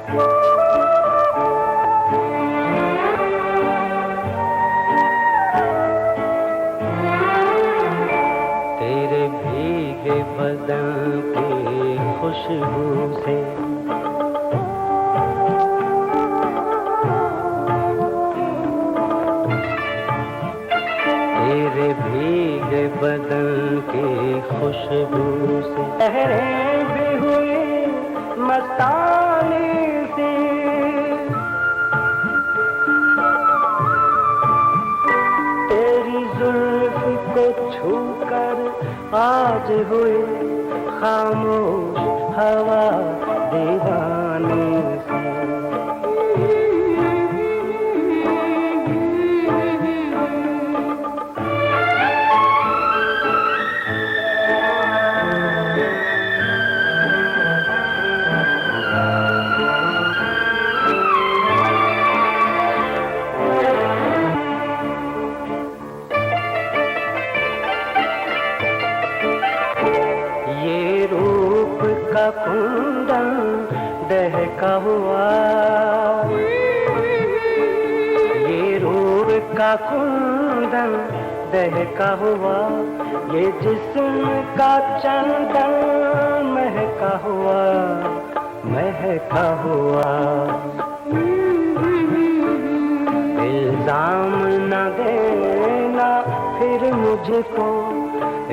तेरे भीगे बदन की खुशबू से तेरे भीगे बदन की खुशबू से लहरें भी हुई मस्तानी से। तेरी जुल्फ को छूकर आज हुई खामोश हवा दीवानी से। ये रूप का कुंदन दहका हुआ, ये रूप का कुंदन दहका हुआ, ये जिस्म का चंदन महका हुआ, महका हुआ। इल्जाम न देना फिर मुझको,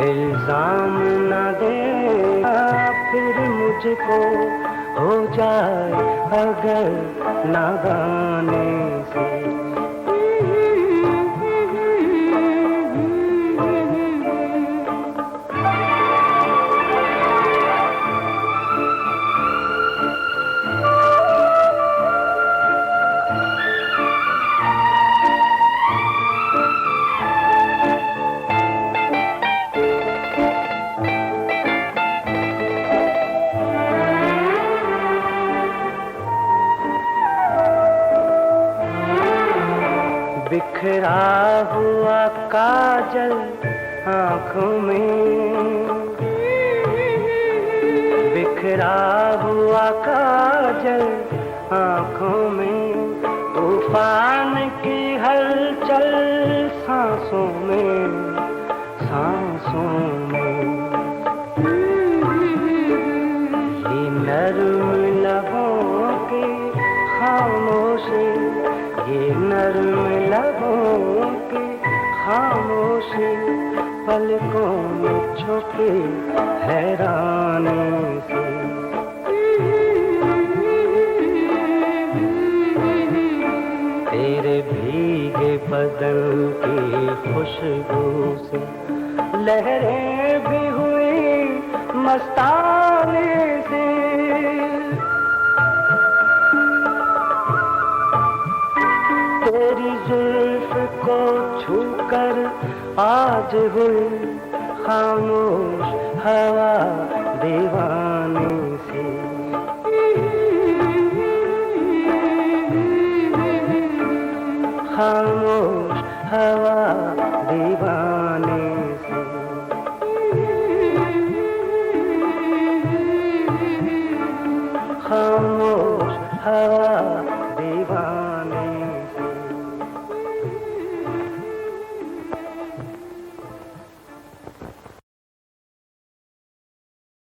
इल्जाम न देना फिर मुझको, हो जाए अगर नादानी से। बिखरा हुआ काजल आँखों में, बिखरा हुआ काजल आँखों में, तूफान की हलचल सांसों में, सांसों में। ये नर्म लबों की खामोशी, ये नर्म लबों की खामोशी, पलकों में छुपी हैरानी से। तेरे भीगे बदन की खुशबू से लहरें भी हुई मस्तानी से। तेरी जुल्फ को छूकर आज हुई खामोश हवा दीवानी से। खामोश हवा दीवानी से। खामोश हवा